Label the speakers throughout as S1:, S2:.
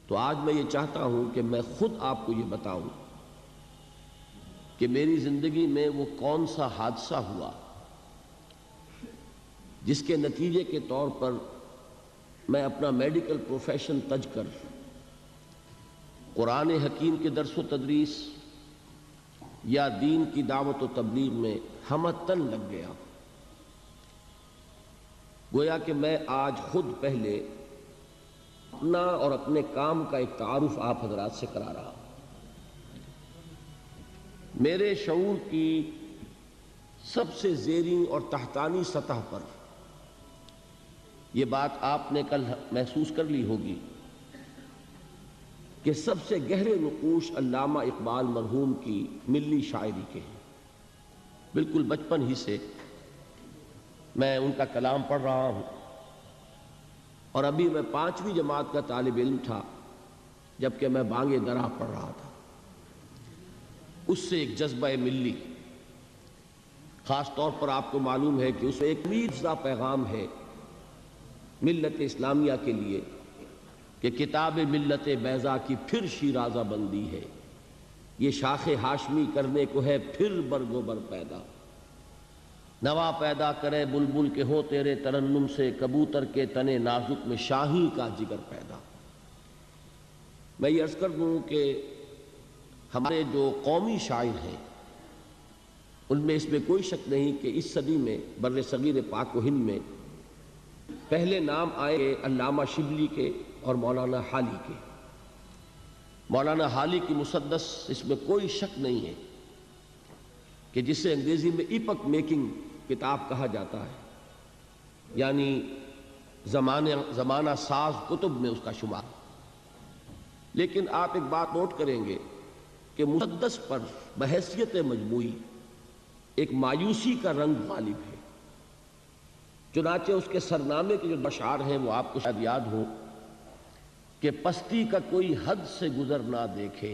S1: تو آج میں یہ چاہتا ہوں کہ میں خود آپ کو یہ بتاؤں کہ میری زندگی میں وہ کون سا حادثہ ہوا جس کے نتیجے کے طور پر میں اپنا میڈیکل پروفیشن تج کر قرآن حکیم کے درس و تدریس یا دین کی دعوت و تبلیغ میں ہمتن لگ گیا. گویا کہ میں آج خود پہلے اپنا اور اپنے کام کا ایک تعارف آپ حضرات سے کرا رہا ہوں. میرے شعور کی سب سے زیریں اور تحتانی سطح پر یہ بات آپ نے کل محسوس کر لی ہوگی کہ سب سے گہرے نقوش علامہ اقبال مرحوم کی ملی شاعری کے ہیں. بالکل بچپن ہی سے میں ان کا کلام پڑھ رہا ہوں اور ابھی میں 5ویں جماعت کا طالب علم تھا جبکہ میں بانگ درا پڑھ رہا تھا. اس سے ایک جذبہ ملی، خاص طور پر آپ کو معلوم ہے کہ اس میں ایک میرزا پیغام ہے ملت اسلامیہ کے لیے کہ کتاب ملت بیضا کی پھر شیرازہ بندی ہے، یہ شاخ ہاشمی کرنے کو ہے پھر برگ و بر پیدا. نوا پیدا کرے بلبل کے ہو تیرے ترنم سے، کبوتر کے تنے نازک میں شاہی کا جگر پیدا. میں یہ عرض کر دوں کہ ہمارے جو قومی شاعر ہیں ان میں اس میں کوئی شک نہیں کہ اس صدی میں بر صغیر پاک و ہند میں پہلے نام آئے علامہ شبلی کے اور مولانا حالی کے. مولانا حالی کی مسدس اس میں کوئی شک نہیں ہے کہ جسے انگریزی میں ایپک میکنگ کتاب کہا جاتا ہے، یعنی زمانہ ساز کتب میں اس کا شمار. لیکن آپ ایک بات نوٹ کریں گے کہ مسدس پر بحیثیت مجموعی ایک مایوسی کا رنگ غالب ہے. چنانچہ اس کے سرنامے کے جو اشعار ہیں وہ آپ کو شاید یاد ہو کہ پستی کا کوئی حد سے گزر نہ دیکھے،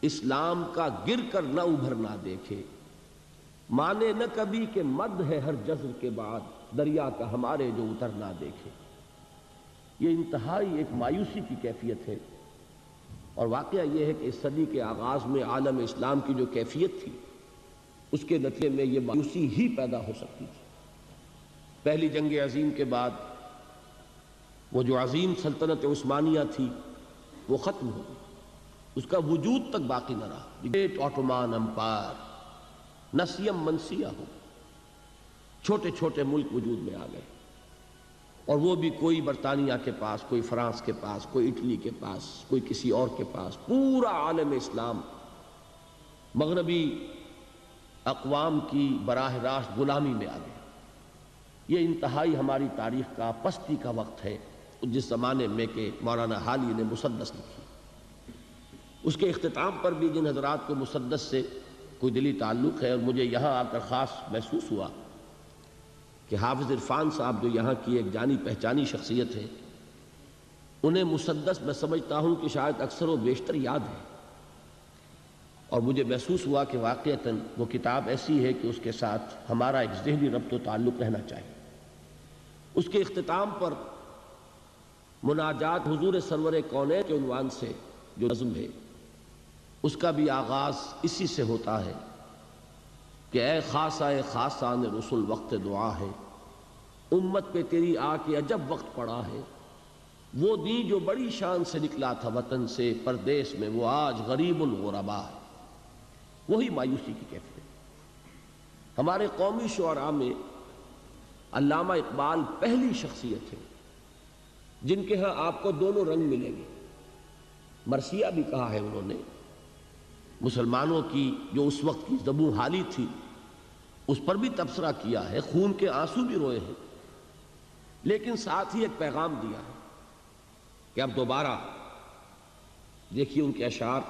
S1: اسلام کا گر کر نہ ابھر نہ دیکھے، مانے نہ کبھی کہ مد ہے ہر جزر کے بعد، دریا کا ہمارے جو اتر نہ دیکھے. یہ انتہائی ایک مایوسی کی کیفیت ہے، اور واقعہ یہ ہے کہ اس صدی کے آغاز میں عالم اسلام کی جو کیفیت تھی اس کے نتیجے میں یہ مایوسی ہی پیدا ہو سکتی تھی. پہلی جنگ عظیم کے بعد وہ جو عظیم سلطنت عثمانیہ تھی وہ ختم ہو گئی، اس کا وجود تک باقی نہ رہا. گریٹ آٹومان امپائر نسیم منسیہ ہو، چھوٹے چھوٹے ملک وجود میں آ گئے، اور وہ بھی کوئی برطانیہ کے پاس، کوئی فرانس کے پاس، کوئی اٹلی کے پاس، کوئی کسی اور کے پاس. پورا عالم اسلام مغربی اقوام کی براہ راست غلامی میں آ گیا. یہ انتہائی ہماری تاریخ کا پستی کا وقت ہے جس زمانے میں کہ مولانا حالی نے مسدس لکھی. اس کے اختتام پر بھی جن حضرات کو مسدس سے کوئی دلی تعلق ہے، اور مجھے یہاں آ کر خاص محسوس ہوا کہ حافظ عرفان صاحب جو یہاں کی ایک جانی پہچانی شخصیت ہے، انہیں مسدس میں سمجھتا ہوں کہ شاید اکثر و بیشتر یاد ہے، اور مجھے محسوس ہوا کہ واقعتاً وہ کتاب ایسی ہے کہ اس کے ساتھ ہمارا ایک ذہنی ربط و تعلق رہنا چاہیے. اس کے اختتام پر مناجات حضور سرور کونین کے عنوان سے جو نظم ہے اس کا بھی آغاز اسی سے ہوتا ہے کہ اے خاصہ خاصان رسول وقت دعا ہے، امت پہ تیری آ کے عجب وقت پڑا ہے، وہ دین جو بڑی شان سے نکلا تھا وطن سے پردیس میں، وہ آج غریب الغربا ہے. وہی مایوسی کی کیفیت. ہمارے قومی شعراء میں علامہ اقبال پہلی شخصیت ہے جن کے ہاں آپ کو دونوں رنگ ملیں گے. مرثیہ بھی کہا ہے انہوں نے، مسلمانوں کی جو اس وقت کی زبوں حالی تھی اس پر بھی تبصرہ کیا ہے، خون کے آنسو بھی روئے ہیں، لیکن ساتھ ہی ایک پیغام دیا ہے کہ اب دوبارہ دیکھیے ان کے اشعار.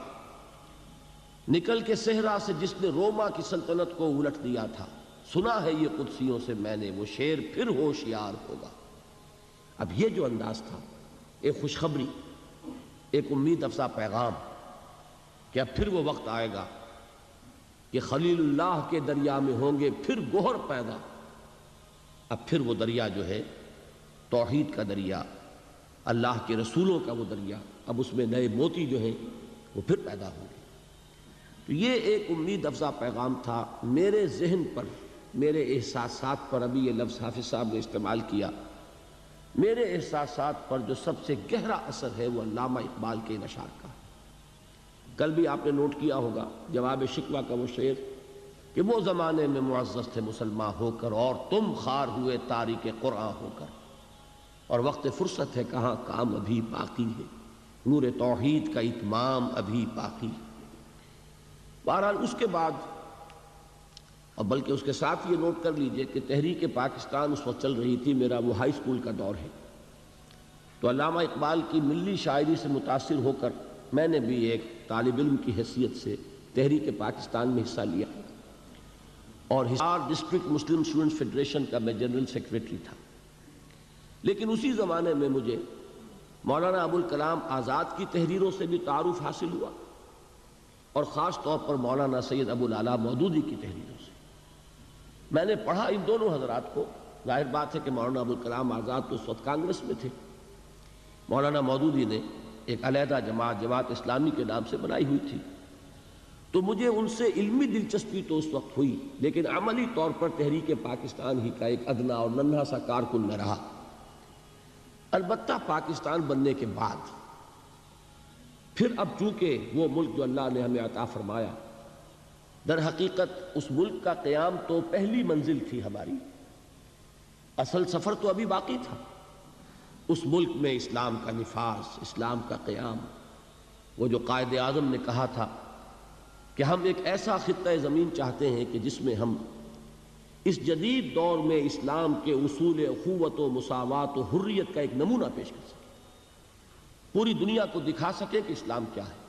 S1: نکل کے صحرا سے جس نے روما کی سلطنت کو الٹ دیا تھا، سنا ہے یہ قدسیوں سے میں نے، وہ شیر پھر ہوشیار ہوگا. اب یہ جو انداز تھا، ایک خوشخبری، ایک امید افزا پیغام کہ اب پھر وہ وقت آئے گا کہ خلیل اللہ کے دریا میں ہوں گے پھر گوہر پیدا. اب پھر وہ دریا جو ہے توحید کا دریا، اللہ کے رسولوں کا وہ دریا، اب اس میں نئے موتی جو ہیں وہ پھر پیدا ہوں گے۔ تو یہ ایک امید افزا پیغام تھا میرے ذہن پر، میرے احساسات پر۔ ابھی یہ لفظ حافظ صاحب نے استعمال کیا، میرے احساسات پر جو سب سے گہرا اثر ہے وہ علامہ اقبال کے ان اشعار کا۔ کل بھی آپ نے نوٹ کیا ہوگا جواب شکوہ کا وہ شعر کہ وہ زمانے میں معزز تھے مسلمان ہو کر، اور تم خار ہوئے تاریک قرآن ہو کر، اور وقت فرصت ہے کہاں کام ابھی باقی ہے، نور توحید کا اتمام ابھی باقی ہے۔ بہرحال اس کے بعد، اور بلکہ اس کے ساتھ یہ نوٹ کر لیجئے کہ تحریک پاکستان اس وقت چل رہی تھی، میرا وہ ہائی اسکول کا دور ہے، تو علامہ اقبال کی ملی شاعری سے متاثر ہو کر میں نے بھی ایک طالب علم کی حیثیت سے تحریک پاکستان میں حصہ لیا، اور حصار ڈسٹرکٹ مسلم اسٹوڈنٹس فیڈریشن کا میں جنرل سیکریٹری تھا۔ لیکن اسی زمانے میں مجھے مولانا ابوالکلام آزاد کی تحریروں سے بھی تعارف حاصل ہوا، اور خاص طور پر مولانا سید ابوالعلا مودودی کی تحریروں سے میں نے پڑھا ان دونوں حضرات کو۔ ظاہر بات ہے کہ مولانا ابوالکلام آزاد تو اس وقت کانگریس میں تھے، مولانا مودودی نے ایک علیحدہ جماعت اسلامی کے نام سے بنائی ہوئی تھی، تو مجھے ان سے علمی دلچسپی تو اس وقت ہوئی، لیکن عملی طور پر تحریک پاکستان ہی کا ایک ادنا اور ننھا سا کارکن میں رہا۔ البتہ پاکستان بننے کے بعد پھر اب چونکہ وہ ملک جو اللہ نے ہمیں عطا فرمایا، در حقیقت اس ملک کا قیام تو پہلی منزل تھی ہماری، اصل سفر تو ابھی باقی تھا۔ اس ملک میں اسلام کا نفاذ، اسلام کا قیام، وہ جو قائد اعظم نے کہا تھا کہ ہم ایک ایسا خطہ زمین چاہتے ہیں کہ جس میں ہم اس جدید دور میں اسلام کے اصول اخوت و مساوات و حریت کا ایک نمونہ پیش کر سکیں، پوری دنیا کو دکھا سکیں کہ اسلام کیا ہے،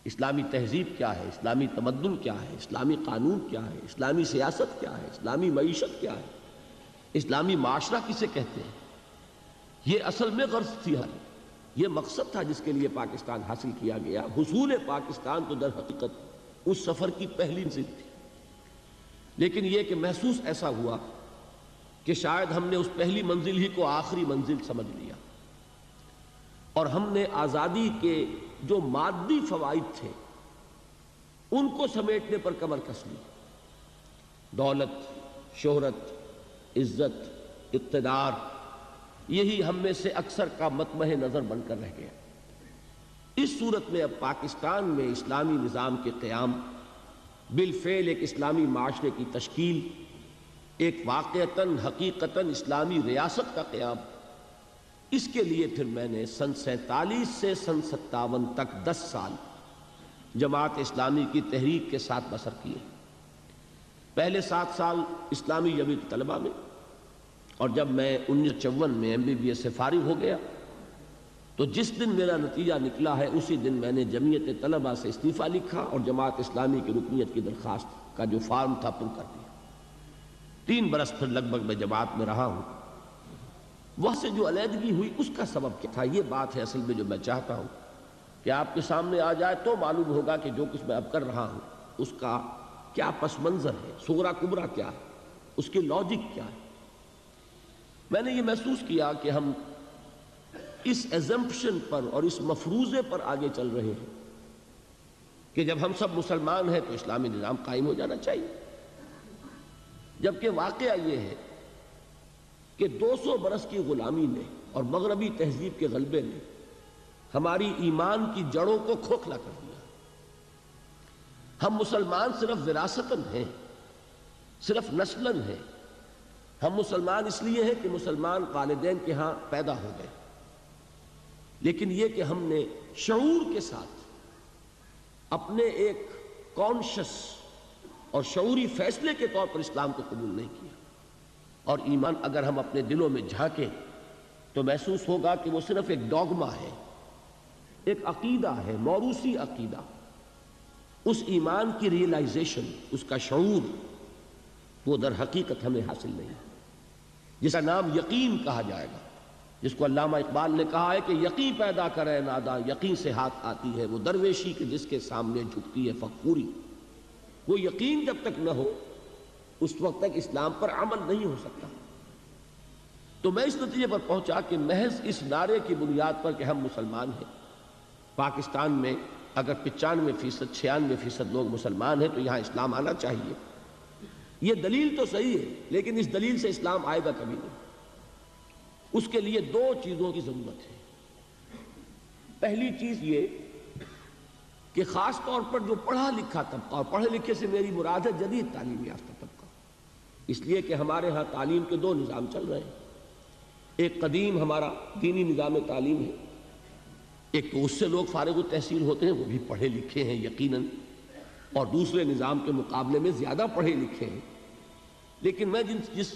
S1: اسلامی تہذیب کیا ہے، اسلامی تمدن کیا ہے، اسلامی قانون کیا ہے، اسلامی سیاست کیا ہے، اسلامی معیشت کیا ہے، اسلامی معاشرہ کسے کہتے ہیں۔ یہ اصل میں غرض تھی، یہ مقصد تھا جس کے لیے پاکستان حاصل کیا گیا۔ حصول پاکستان تو در حقیقت اس سفر کی پہلی منزل تھی، لیکن یہ کہ محسوس ایسا ہوا کہ شاید ہم نے اس پہلی منزل ہی کو آخری منزل سمجھ لیا، اور ہم نے آزادی کے جو مادی فوائد تھے ان کو سمیٹنے پر کمر کس لی۔ دولت، شہرت، عزت، اقتدار، یہی ہم میں سے اکثر کا مطمع نظر بن کر رہ گیا۔ اس صورت میں اب پاکستان میں اسلامی نظام کے قیام، بالفعل ایک اسلامی معاشرے کی تشکیل، ایک واقعتاً حقیقتاً اسلامی ریاست کا قیام، اس کے لیے پھر میں نے سن 47 سے سن 57 تک 10 سال جماعت اسلامی کی تحریک کے ساتھ بسر کیے۔ پہلے 7 سال اسلامی جمعیت طلبہ میں، اور جب میں 1954 میں MBBS سے فارغ ہو گیا تو جس دن میرا نتیجہ نکلا ہے اسی دن میں نے جمعیت طلبہ سے استعفیٰ لکھا اور جماعت اسلامی کی رکنیت کی درخواست کا جو فارم تھا پر کر دیا۔ 3 برس پھر لگ بھگ میں جماعت میں رہا ہوں۔ وہاں سے جو علیحدگی ہوئی اس کا سبب کیا تھا، یہ بات ہے اصل میں جو میں چاہتا ہوں کہ آپ کے سامنے آ جائے تو معلوم ہوگا کہ جو کچھ میں اب کر رہا ہوں اس کا کیا پس منظر ہے، صغرا کبرا کیا ہے، اس کی لاجک کیا ہے۔ میں نے یہ محسوس کیا کہ ہم اس ایزمپشن پر اور اس مفروضے پر آگے چل رہے ہیں کہ جب ہم سب مسلمان ہیں تو اسلامی نظام قائم ہو جانا چاہیے، جبکہ واقعہ یہ ہے کہ 200 برس کی غلامی نے اور مغربی تہذیب کے غلبے نے ہماری ایمان کی جڑوں کو کھوکھلا کر دیا۔ ہم مسلمان صرف وراثتاً ہیں، صرف نسلاً ہیں۔ ہم مسلمان اس لیے ہیں کہ مسلمان والدین کے ہاں پیدا ہو گئے، لیکن یہ کہ ہم نے شعور کے ساتھ اپنے ایک کانشس اور شعوری فیصلے کے طور پر اسلام کو قبول نہیں کیا۔ اور ایمان اگر ہم اپنے دلوں میں جھانکیں تو محسوس ہوگا کہ وہ صرف ایک ڈوگما ہے، ایک عقیدہ ہے، موروثی عقیدہ۔ اس ایمان کی ریئلائزیشن، اس کا شعور، وہ در حقیقت ہمیں حاصل نہیں، جس کا نام یقین کہا جائے گا، جس کو علامہ اقبال نے کہا ہے کہ یقین پیدا کرے ناداں، یقین سے ہاتھ آتی ہے وہ درویشی کہ جس کے سامنے جھکتی ہے فخوری۔ وہ یقین جب تک نہ ہو اس وقت تک اسلام پر عمل نہیں ہو سکتا۔ تو میں اس نتیجے پر پہنچا کہ محض اس نعرے کی بنیاد پر کہ ہم مسلمان ہیں، پاکستان میں اگر 95%، 96% لوگ مسلمان ہیں تو یہاں اسلام آنا چاہیے، یہ دلیل تو صحیح ہے، لیکن اس دلیل سے اسلام آئے گا کبھی نہیں۔ اس کے لیے دو چیزوں کی ضرورت ہے۔ پہلی چیز یہ کہ خاص طور پر جو پڑھا لکھا طبقہ، اور پڑھے لکھے سے میری مراد ہے جدید تعلیم یافتہ طبقہ، اس لیے کہ ہمارے ہاں تعلیم کے دو نظام چل رہے ہیں۔ ایک قدیم ہمارا دینی نظام تعلیم ہے، ایک تو اس سے لوگ فارغ التحصیل ہوتے ہیں، وہ بھی پڑھے لکھے ہیں یقیناً، اور دوسرے نظام کے مقابلے میں زیادہ پڑھے لکھے ہیں۔ لیکن میں جس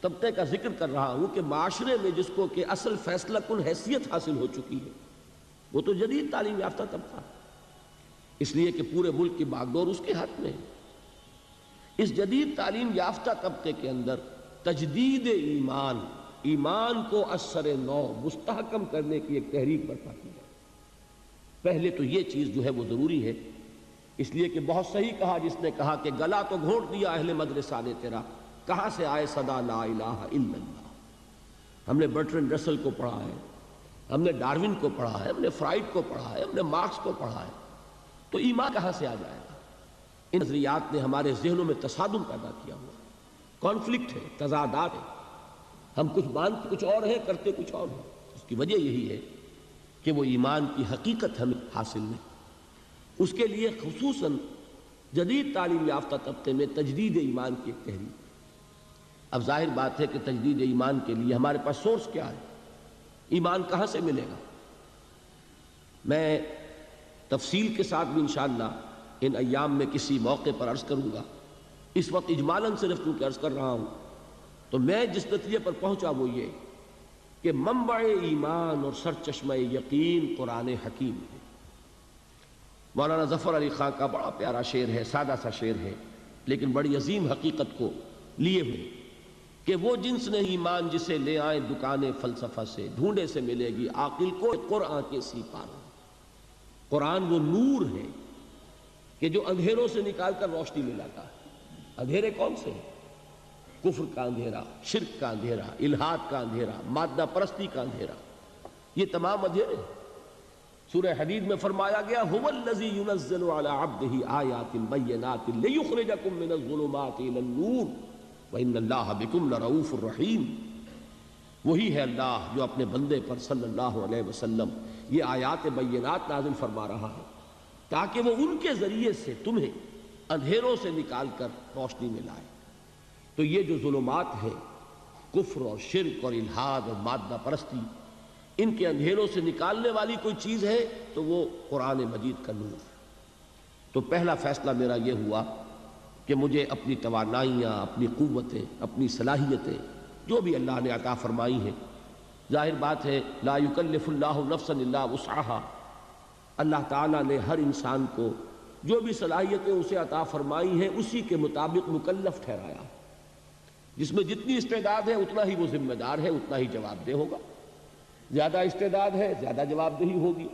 S1: طبقے کا ذکر کر رہا ہوں کہ معاشرے میں جس کو کہ اصل فیصلہ کن حیثیت حاصل ہو چکی ہے، وہ تو جدید تعلیم یافتہ طبقہ، اس لیے کہ پورے ملک کی باغ ڈور اس کے ہاتھ میں ہے۔ اس جدید تعلیم یافتہ طبقے کے اندر تجدید ایمان کو اثر نو مستحکم کرنے کی ایک تحریک برپا کی جائے۔ پہلے تو یہ چیز جو ہے وہ ضروری ہے، اس لیے کہ بہت صحیح کہا جس نے کہا کہ گلا تو گھونٹ دیا اہل مدرسہ نے تیرا، کہاں سے آئے صدا لا الہ الا اللہ۔ ہم نے برٹرنڈ رسل کو پڑھا ہے، ہم نے ڈاروین کو پڑھا ہے، ہم نے فرائڈ کو پڑھا ہے، ہم نے مارکس کو پڑھا ہے، تو ایمان کہاں سے آ جائے گا؟ ان نظریات نے ہمارے ذہنوں میں تصادم پیدا کیا ہوا، کانفلکٹ ہے، تضادات ہے، ہم کچھ مانتے کچھ اور ہیں، کرتے کچھ اور ہیں۔ اس کی وجہ یہی ہے کہ وہ ایمان کی حقیقت ہمیں حاصل نہیں۔ اس کے لیے خصوصاً جدید تعلیم یافتہ طبقے میں تجدید ایمان کی ایک تحریک۔ اب ظاہر بات ہے کہ تجدید ایمان کے لیے ہمارے پاس سورس کیا ہے، ایمان کہاں سے ملے گا؟ میں تفصیل کے ساتھ بھی انشاءاللہ ان ایام میں کسی موقع پر عرض کروں گا، اس وقت اجمالاً صرف چونکہ عرض کر رہا ہوں۔ تو میں جس نتیجے پر پہنچا وہ یہ کہ منبع ایمان اور سرچشمہ یقین قرآن حکیم ہے۔ مولانا ظفر علی خان کا بڑا پیارا شعر ہے، سادہ سا شعر ہے لیکن بڑی عظیم حقیقت کو لیے ہوئے، کہ وہ جنس نہیں ایمان جسے لے آئیں دکان فلسفہ سے، ڈھونڈے سے ملے گی عاقل کو قرآن کے سی پارا۔ قرآن وہ نور ہے کہ جو اندھیروں سے نکال کر روشنی میں لاتا ہے۔ اندھیرے کون سے ہیں؟ کفر کا اندھیرا، شرک کا اندھیرا، الحاد کا اندھیرا، مادہ پرستی کا اندھیرا، یہ تمام اندھیرے ہیں۔ سورہ حدید میں فرمایا گیا هو الذی ينزل على عبده آیات بینات لیخرجکم من الظلمات الى النور وان اللہ بکم لرؤوف الرحیم۔ وہی ہے اللہ جو اپنے بندے پر صلی اللہ علیہ وسلم یہ آیات بینات نازل فرما رہا ہے تاکہ وہ ان کے ذریعے سے تمہیں اندھیروں سے نکال کر روشنی میں لائے۔ تو یہ جو ظلمات ہیں، کفر اور شرک اور الحاد اور مادہ پرستی، ان کے اندھیروں سے نکالنے والی کوئی چیز ہے تو وہ قرآن مجید کا نور۔ تو پہلا فیصلہ میرا یہ ہوا کہ مجھے اپنی توانائیاں، اپنی قوتیں، اپنی صلاحیتیں جو بھی اللہ نے عطا فرمائی ہیں، ظاہر بات ہے لا یکلف اللہ نفسا الا وسعها، اللہ تعالیٰ نے ہر انسان کو جو بھی صلاحیتیں اسے عطا فرمائی ہیں اسی کے مطابق مکلف ٹھہرایا۔ جس میں جتنی استعداد ہے اتنا ہی وہ ذمہ دار ہے، اتنا ہی جواب دہ ہوگا۔ زیادہ استعداد ہے زیادہ جواب دہی ہوگی،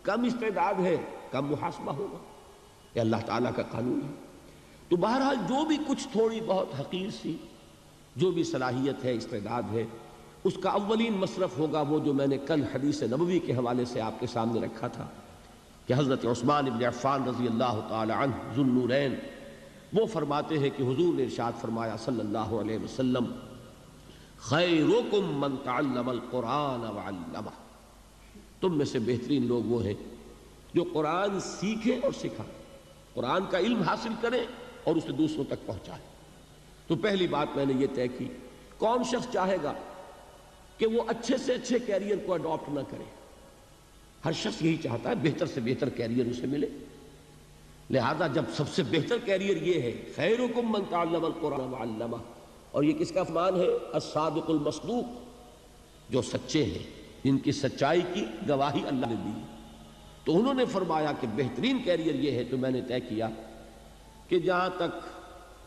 S1: کم استعداد ہے کم محاسبہ ہوگا، یہ اللہ تعالیٰ کا قانون ہے۔ تو بہرحال جو بھی کچھ تھوڑی بہت حقیر سی جو بھی صلاحیت ہے، استعداد ہے، اس کا اولین مصرف ہوگا وہ جو میں نے کل حدیث نبوی کے حوالے سے آپ کے سامنے رکھا تھا کہ حضرت عثمان بن عفان رضی اللہ تعالی عنہ ذو النورین وہ فرماتے ہیں کہ حضور نے ارشاد فرمایا صلی اللہ علیہ وسلم خیرکم من تعلم القرآن وعلمہ، تم میں سے بہترین لوگ وہ ہیں جو قرآن سیکھیں اور سکھائیں، قرآن کا علم حاصل کریں اور اسے دوسروں تک پہنچائیں۔ تو پہلی بات میں نے یہ طے کی، کون شخص چاہے گا کہ وہ اچھے سے اچھے کیریئر کو اڈاپٹ نہ کرے؟ ہر شخص یہی چاہتا ہے بہتر سے بہتر کیریئر اسے ملے، لہذا جب سب سے بہتر کیریئر یہ ہے خیرکم من تعلم القرآن وعلمہ، اور یہ کس کا فرمان ہے؟ الصادق المصدوق، جو سچے ہیں، جن کی سچائی کی گواہی اللہ نے دی۔ تو انہوں نے فرمایا کہ بہترین کیریئر یہ ہے، تو میں نے طے کیا کہ جہاں تک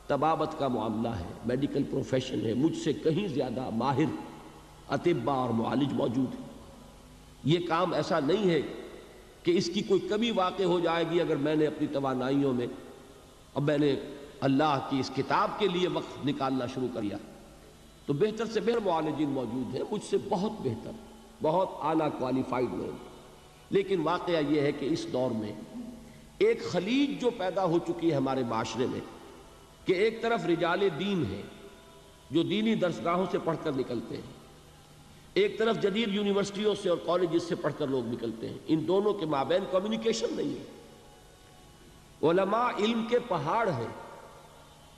S1: طبابت کا معاملہ ہے، میڈیکل پروفیشن ہے، مجھ سے کہیں زیادہ ماہر اطباء اور معالج موجود ہیں۔ یہ کام ایسا نہیں ہے کہ اس کی کوئی کمی واقع ہو جائے گی اگر میں نے اپنی توانائیوں میں اب میں نے اللہ کی اس کتاب کے لیے وقت نکالنا شروع کر دیا تو بہتر سے بہتر معالجین موجود ہیں، مجھ سے بہت بہتر، بہت اعلیٰ کوالیفائڈ لوگ، لیکن واقعہ یہ ہے کہ اس دور میں ایک خلیج جو پیدا ہو چکی ہے ہمارے معاشرے میں، کہ ایک طرف رجال دین ہیں جو دینی درسگاہوں سے پڑھ کر نکلتے ہیں، ایک طرف جدید یونیورسٹیوں سے اور کالجز سے پڑھ کر لوگ نکلتے ہیں، ان دونوں کے مابین کمیونیکیشن نہیں ہے۔ علماء علم کے پہاڑ ہیں،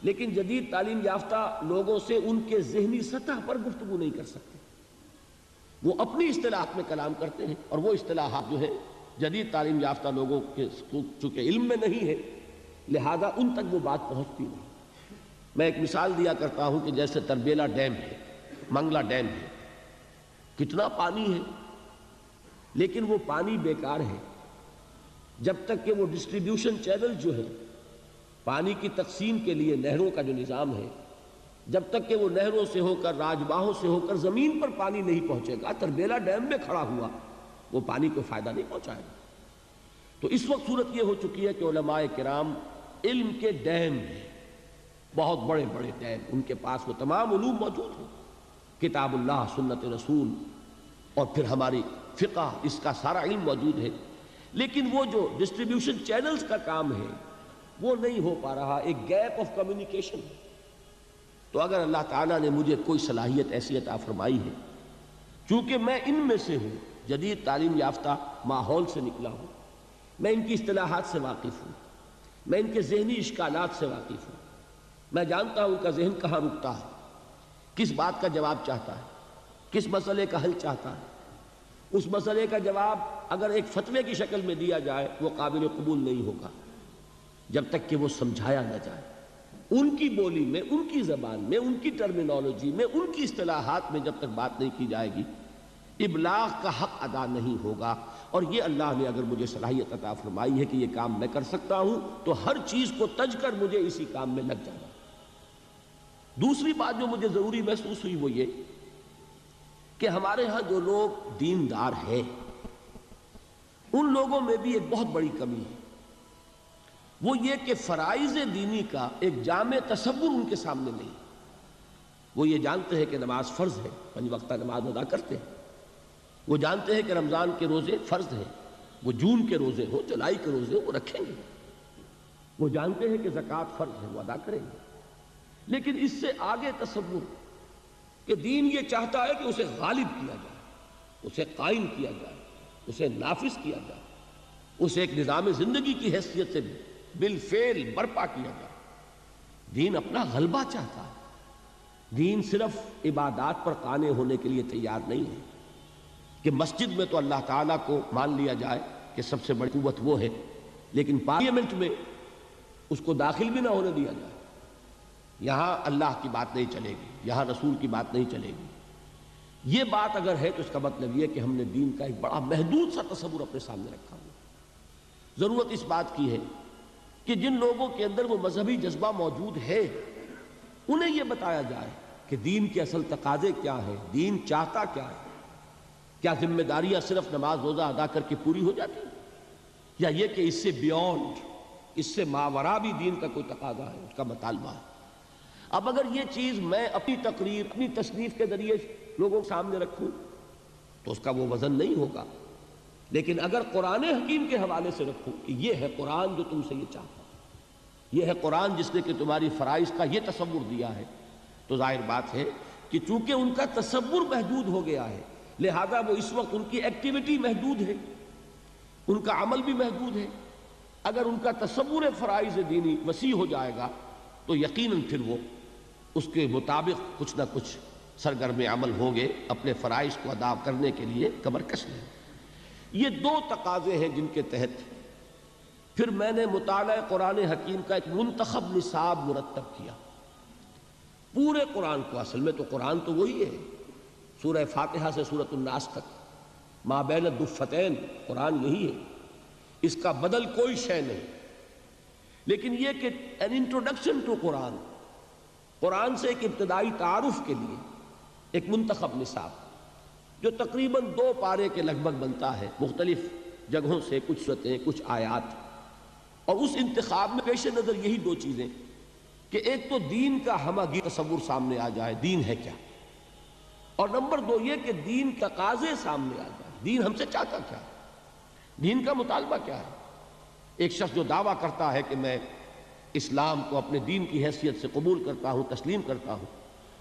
S1: لیکن جدید تعلیم یافتہ لوگوں سے ان کے ذہنی سطح پر گفتگو نہیں کر سکتے، وہ اپنی اصطلاحات میں کلام کرتے ہیں، اور وہ اصطلاحات جو ہے جدید تعلیم یافتہ لوگوں کے چونکہ علم میں نہیں ہے، لہذا ان تک وہ بات پہنچتی نہیں۔ میں ایک مثال دیا کرتا ہوں کہ جیسے تربیلا ڈیم ہے، منگلا ڈیم ہے، کتنا پانی ہے، لیکن وہ پانی بیکار ہے جب تک کہ وہ ڈسٹریبیوشن چینل جو ہے پانی کی تقسیم کے لیے نہروں کا جو نظام ہے، جب تک کہ وہ نہروں سے ہو کر راجباہوں سے ہو کر زمین پر پانی نہیں پہنچے گا، تربیلا ڈیم میں کھڑا ہوا وہ پانی کو فائدہ نہیں پہنچائے گا۔ تو اس وقت صورت یہ ہو چکی ہے کہ علماء کرام علم کے ڈیم ہیں، بہت بڑے بڑے ڈیم، ان کے پاس وہ تمام علوم موجود ہیں، کتاب اللہ، سنت رسول، اور پھر ہماری فقہ، اس کا سارا علم موجود ہے، لیکن وہ جو ڈسٹریبیوشن چینلز کا کام ہے وہ نہیں ہو پا رہا، ایک گیپ آف کمیونیکیشن۔ تو اگر اللہ تعالیٰ نے مجھے کوئی صلاحیت ایسی عطا فرمائی ہے، چونکہ میں ان میں سے ہوں، جدید تعلیم یافتہ ماحول سے نکلا ہوں، میں ان کی اصطلاحات سے واقف ہوں، میں ان کے ذہنی اشکالات سے واقف ہوں، میں جانتا ہوں ان کا ذہن کہاں رکتا ہے، کس بات کا جواب چاہتا ہے، کس مسئلے کا حل چاہتا ہے۔ اس مسئلے کا جواب اگر ایک فتوے کی شکل میں دیا جائے وہ قابل قبول نہیں ہوگا جب تک کہ وہ سمجھایا نہ جائے، ان کی بولی میں، ان کی زبان میں، ان کی ٹرمینالوجی میں، ان کی اصطلاحات میں جب تک بات نہیں کی جائے گی، ابلاغ کا حق ادا نہیں ہوگا۔ اور یہ اللہ نے اگر مجھے صلاحیت عطا فرمائی ہے کہ یہ کام میں کر سکتا ہوں، تو ہر چیز کو تج کر مجھے اسی کام میں لگ جانا۔ دوسری بات جو مجھے ضروری محسوس ہوئی وہ یہ کہ ہمارے ہاں جو لوگ دیندار ہیں ان لوگوں میں بھی ایک بہت بڑی کمی ہے، وہ یہ کہ فرائض دینی کا ایک جامع تصور ان کے سامنے نہیں۔ وہ یہ جانتے ہیں کہ نماز فرض ہے، 5 وقتہ نماز ادا کرتے ہیں، وہ جانتے ہیں کہ رمضان کے روزے فرض ہیں، وہ جون کے روزے ہو، جولائی کے روزے ہو، وہ رکھیں گے، وہ جانتے ہیں کہ زکوٰۃ فرض ہے، وہ ادا کریں گے، لیکن اس سے آگے تصور کہ دین یہ چاہتا ہے کہ اسے غالب کیا جائے، اسے قائم کیا جائے، اسے نافذ کیا جائے، اسے ایک نظام زندگی کی حیثیت سے بالفعل برپا کیا جائے۔ دین اپنا غلبہ چاہتا ہے، دین صرف عبادات پر قانع ہونے کے لیے تیار نہیں ہے کہ مسجد میں تو اللہ تعالیٰ کو مان لیا جائے کہ سب سے بڑی قوت وہ ہے، لیکن پارلیمنٹ میں اس کو داخل بھی نہ ہونے دیا جائے، یہاں اللہ کی بات نہیں چلے گی، یہاں رسول کی بات نہیں چلے گی۔ یہ بات اگر ہے تو اس کا مطلب یہ کہ ہم نے دین کا ایک بڑا محدود سا تصور اپنے سامنے رکھا ہوا۔ ضرورت اس بات کی ہے کہ جن لوگوں کے اندر وہ مذہبی جذبہ موجود ہے انہیں یہ بتایا جائے کہ دین کے اصل تقاضے کیا ہیں، دین چاہتا کیا ہے، کیا ذمہ داریاں صرف نماز روزہ ادا کر کے پوری ہو جاتی ہیں، یا یہ کہ اس سے بیونڈ، اس سے ماورا بھی دین کا کوئی تقاضا ہے، اس کا مطالبہ ہے۔ اب اگر یہ چیز میں اپنی تقریر، اپنی تصنیف کے ذریعے لوگوں کے سامنے رکھوں تو اس کا وہ وزن نہیں ہوگا، لیکن اگر قرآن حکیم کے حوالے سے رکھوں کہ یہ ہے قرآن جو تم سے یہ چاہتا ہے، یہ ہے قرآن جس نے کہ تمہاری فرائض کا یہ تصور دیا ہے، تو ظاہر بات ہے کہ چونکہ ان کا تصور محدود ہو گیا ہے، لہذا وہ اس وقت ان کی ایکٹیویٹی محدود ہے، ان کا عمل بھی محدود ہے۔ اگر ان کا تصور فرائض دینی وسیع ہو جائے گا تو یقیناً پھر وہ اس کے مطابق کچھ نہ کچھ سرگرم عمل ہوں گے، اپنے فرائض کو ادا کرنے کے لیے کمر کش نہیں۔ یہ 2 تقاضے ہیں جن کے تحت پھر میں نے مطالعہ قرآن حکیم کا ایک منتخب نصاب مرتب کیا۔ پورے قرآن کو، اصل میں تو قرآن تو وہی ہے، سورہ فاتحہ سے سورۃ الناس تک، ما بین الدفتین، قرآن یہی ہے، اس کا بدل کوئی شے نہیں، لیکن یہ کہ an introduction to قرآن، قرآن سے ایک ابتدائی تعارف کے لیے ایک منتخب نصاب جو تقریباً 2 پارے کے لگ بھگ بنتا ہے، مختلف جگہوں سے کچھ صورتیں، کچھ آیات، اور اس انتخاب میں پیش نظر یہی 2 چیزیں کہ ایک تو دین کا ہمہ گیر تصور سامنے آ جائے، دین ہے کیا، اور نمبر دو یہ کہ دین تقاضے سامنے آ جائیں، دین ہم سے چاہتا کیا ہے، دین کا مطالبہ کیا ہے۔ ایک شخص جو دعویٰ کرتا ہے کہ میں اسلام کو اپنے دین کی حیثیت سے قبول کرتا ہوں، تسلیم کرتا ہوں،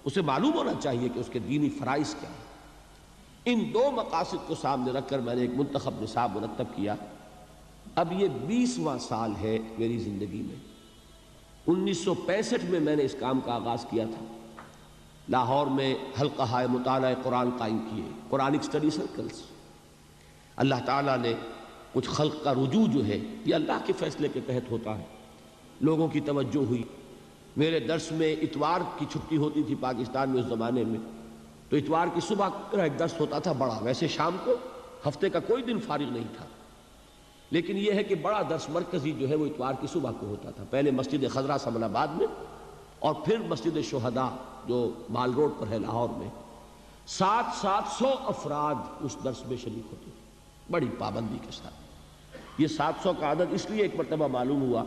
S1: اسے معلوم ہونا چاہیے کہ اس کے دینی فرائض کیا ہیں۔ ان دو مقاصد کو سامنے رکھ کر میں نے ایک منتخب نصاب مرتب کیا۔ اب یہ 20واں سال ہے میری زندگی میں۔ 1965 میں نے اس کام کا آغاز کیا تھا، لاہور میں حلقہ مطالعہ قرآن قائم کیے، قرآنک اسٹڈی سرکلز۔ اللہ تعالیٰ نے کچھ خلق کا رجوع جو ہے یہ اللہ کے فیصلے کے تحت ہوتا ہے، لوگوں کی توجہ ہوئی۔ میرے درس میں اتوار کی چھٹی ہوتی تھی پاکستان میں اس زمانے میں، تو اتوار کی صبح میرا ایک درس ہوتا تھا بڑا، ویسے شام کو ہفتے کا کوئی دن فارغ نہیں تھا، لیکن یہ ہے کہ بڑا درس مرکزی جو ہے وہ اتوار کی صبح کو ہوتا تھا، پہلے مسجد خضرا سمن آباد میں اور پھر مسجد شہداء جو مال روڈ پر ہے لاہور میں۔ 700 افراد اس درس میں شریک ہوتے تھے بڑی پابندی کے ساتھ۔ یہ 700 کا عدد اس لیے ایک مرتبہ معلوم ہوا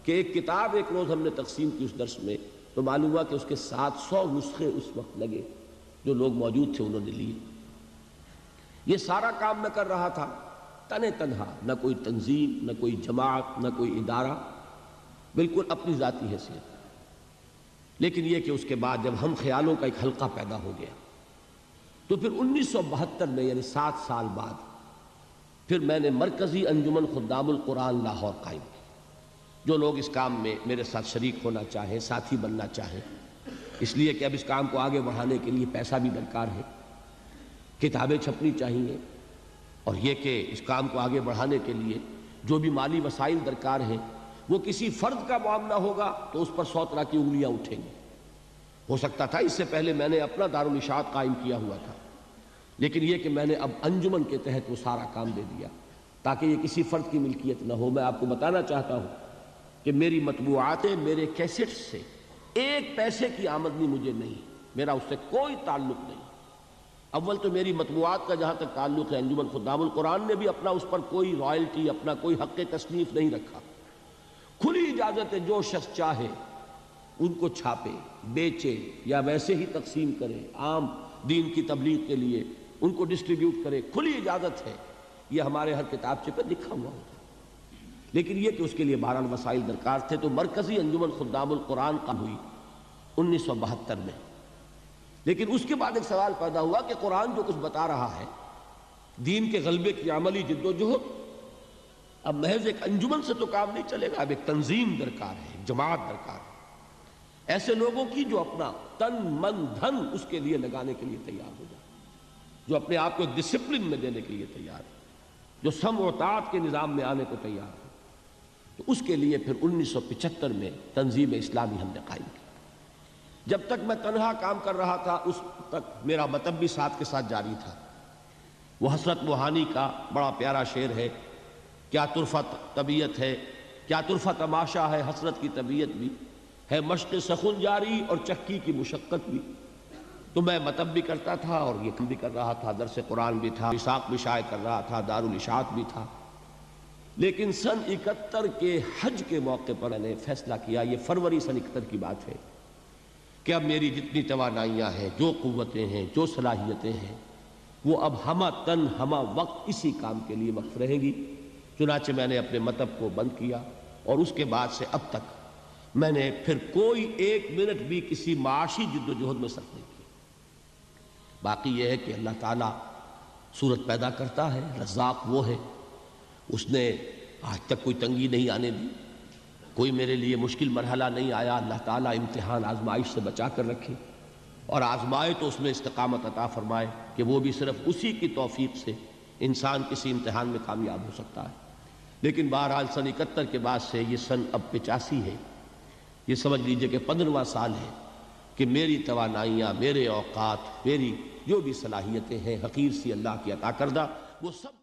S1: کہ ایک کتاب ایک روز ہم نے تقسیم کی اس درس میں، تو معلوم ہوا کہ اس کے 700 نسخے اس وقت لگے، جو لوگ موجود تھے انہوں نے لیے۔ یہ سارا کام میں کر رہا تھا تنہا، نہ کوئی تنظیم، نہ کوئی جماعت، نہ کوئی ادارہ، بالکل اپنی ذاتی حیثیت۔ لیکن یہ کہ اس کے بعد جب ہم خیالوں کا ایک حلقہ پیدا ہو گیا، تو پھر 1972 میں یعنی 7 سال بعد پھر میں نے مرکزی انجمن خدام القرآن لاہور قائم کی۔ جو لوگ اس کام میں میرے ساتھ شریک ہونا چاہیں، ساتھی بننا چاہیں، اس لیے کہ اب اس کام کو آگے بڑھانے کے لیے پیسہ بھی درکار ہے، کتابیں چھپنی چاہیے، اور یہ کہ اس کام کو آگے بڑھانے کے لیے جو بھی مالی وسائل درکار ہیں وہ کسی فرد کا معاملہ ہوگا تو اس پر 100 طرح کی انگلیاں اٹھیں گی۔ ہو سکتا تھا اس سے پہلے میں نے اپنا دارالاشاعت قائم کیا ہوا تھا، لیکن یہ کہ میں نے اب انجمن کے تحت وہ سارا کام دے دیا تاکہ یہ کسی فرد کی ملکیت نہ ہو۔ میں آپ کو بتانا چاہتا ہوں کہ میری مطبوعاتیں، میرے کیسٹس سے 1 پیسے کی آمدنی مجھے نہیں، میرا اس سے کوئی تعلق نہیں۔ اول تو میری مطبوعات کا جہاں تک تعلق ہے، انجمن خدام القرآن نے بھی اپنا اس پر کوئی رائلٹی، اپنا کوئی حق تصنیف نہیں رکھا۔ کھلی اجازت ہے، جو شخص چاہے ان کو چھاپے، بیچے یا ویسے ہی تقسیم کرے، عام دین کی تبلیغ کے لیے ان کو ڈسٹریبیوٹ کرے، کھلی اجازت ہے، یہ ہمارے ہر کتابچے پہ لکھا ہوا ہوتا ہے۔ لیکن یہ کہ اس کے لیے بہرحال وسائل درکار تھے، تو مرکزی انجمن خدام القرآن قائم ہوئی 1972 میں۔ لیکن اس کے بعد ایک سوال پیدا ہوا کہ قرآن جو کچھ بتا رہا ہے، دین کے غلبے کی عملی جد و جہد، اب محض ایک انجمن سے تو کام نہیں چلے گا، اب ایک تنظیم درکار ہے، ایک جماعت درکار ہے، ایسے لوگوں کی جو اپنا تن من دھن اس کے لیے لگانے کے لیے تیار ہو جائے، جو اپنے آپ کو ڈسپلن میں دینے کے لیے تیار ہے، جو سمع و طاعت کے نظام میں آنے کو تیار ہے۔ تو اس کے لیے پھر 1975 میں تنظیم اسلامی ہم نے قائم کی۔ جب تک میں تنہا کام کر رہا تھا اس تک میرا مطلب بھی ساتھ کے ساتھ جاری تھا۔ وہ حسرت موہانی کا بڑا پیارا شعر ہے، کیا طرفہ طبیعت ہے، کیا طرفہ تماشا ہے، حسرت کی طبیعت بھی ہے، مشق سخن جاری اور چکی کی مشقت بھی۔ تو میں مطلب بھی کرتا تھا اور یہ کام بھی کر رہا تھا، درس قرآن بھی تھا، وثاق بھی شائع کر رہا تھا، دارالاشاعت بھی تھا۔ لیکن سن 71 کے حج کے موقع پر میں نے فیصلہ کیا، یہ فروری سن 71 کی بات ہے، کہ اب میری جتنی توانائیاں ہیں، جو قوتیں ہیں، جو صلاحیتیں ہیں، وہ اب ہمہ تن ہمہ وقت اسی کام کے لیے وقف رہیں گی۔ چنانچہ میں نے اپنے مطلب کو بند کیا، اور اس کے بعد سے اب تک میں نے پھر کوئی 1 منٹ بھی کسی معاشی جد و جہد میں صرف نہیں کیا۔ باقی یہ ہے کہ اللہ تعالیٰ صورت پیدا کرتا ہے، رزاق وہ ہے، اس نے آج تک کوئی تنگی نہیں آنے دی، کوئی میرے لیے مشکل مرحلہ نہیں آیا۔ اللہ تعالیٰ امتحان آزمائش سے بچا کر رکھے، اور آزمائے تو اس میں استقامت عطا فرمائے، کہ وہ بھی صرف اسی کی توفیق سے انسان کسی امتحان میں کامیاب ہو سکتا ہے۔ لیکن بہرحال سن 71 کے بعد سے یہ سن اب 85 ہے، یہ سمجھ لیجئے کہ 15واں سال ہے کہ میری توانائیاں، میرے اوقات، میری جو بھی صلاحیتیں ہیں حقیر سی اللہ کی عطا کردہ، وہ سب